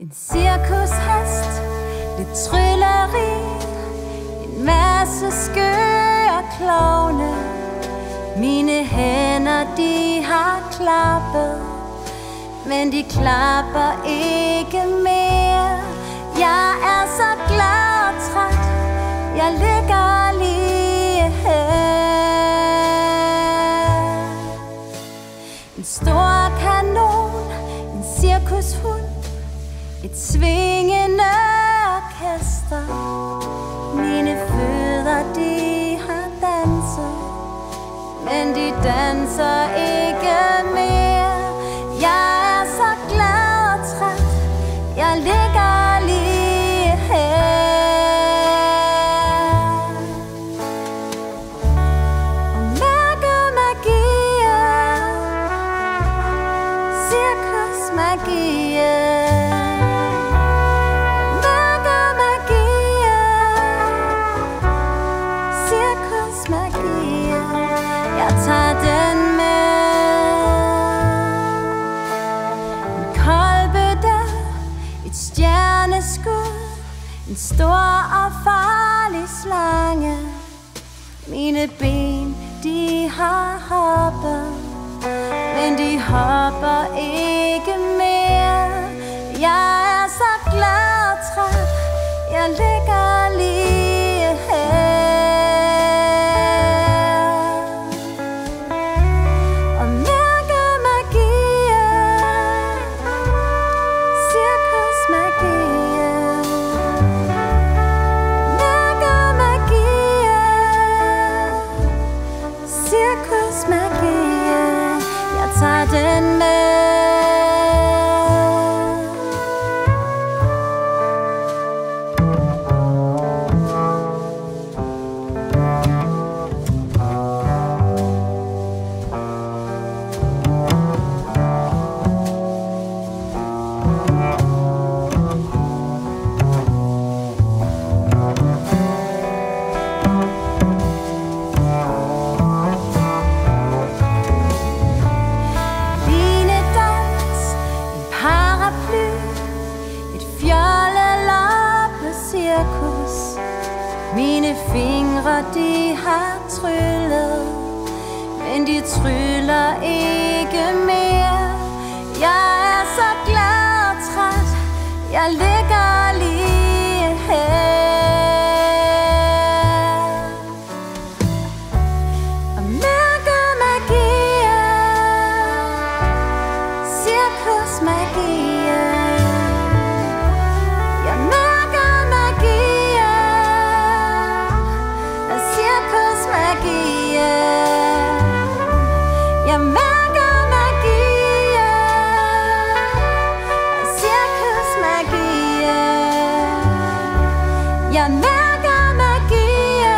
En cirkushest, lidt trylleri, en masse skøre klovne. Mine hænder, de har klappet, men de klapper ikke mere. Jeg er så glad og træt, jeg ligger lige her. En stor kanon, en cirkushund, et svingende orkester. Mine fødder, de har danset, men de danser ikke mere. Jeg er så glad og træt, jeg ligger lige her. Og mærker magien, cirkusmagien. Jeg tager den med. En kolbedør, et stjerneskud, en stor og farlig slange. Mine ben, de har hoppet, men de hopper ikke mere. Jeg er så glad og træt, jeg ligger lige her. Jeg tager den med. Mine fingre, de har tryllet, men de tryller ikke mere. Jeg er så glad og træt, jeg ligger lige her. Og mærker magien, cirkusmagien. Jeg mærker magien, cirkusmagien. Jeg mærker magien,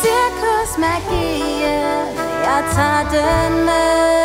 cirkusmagien. Jeg tager den med.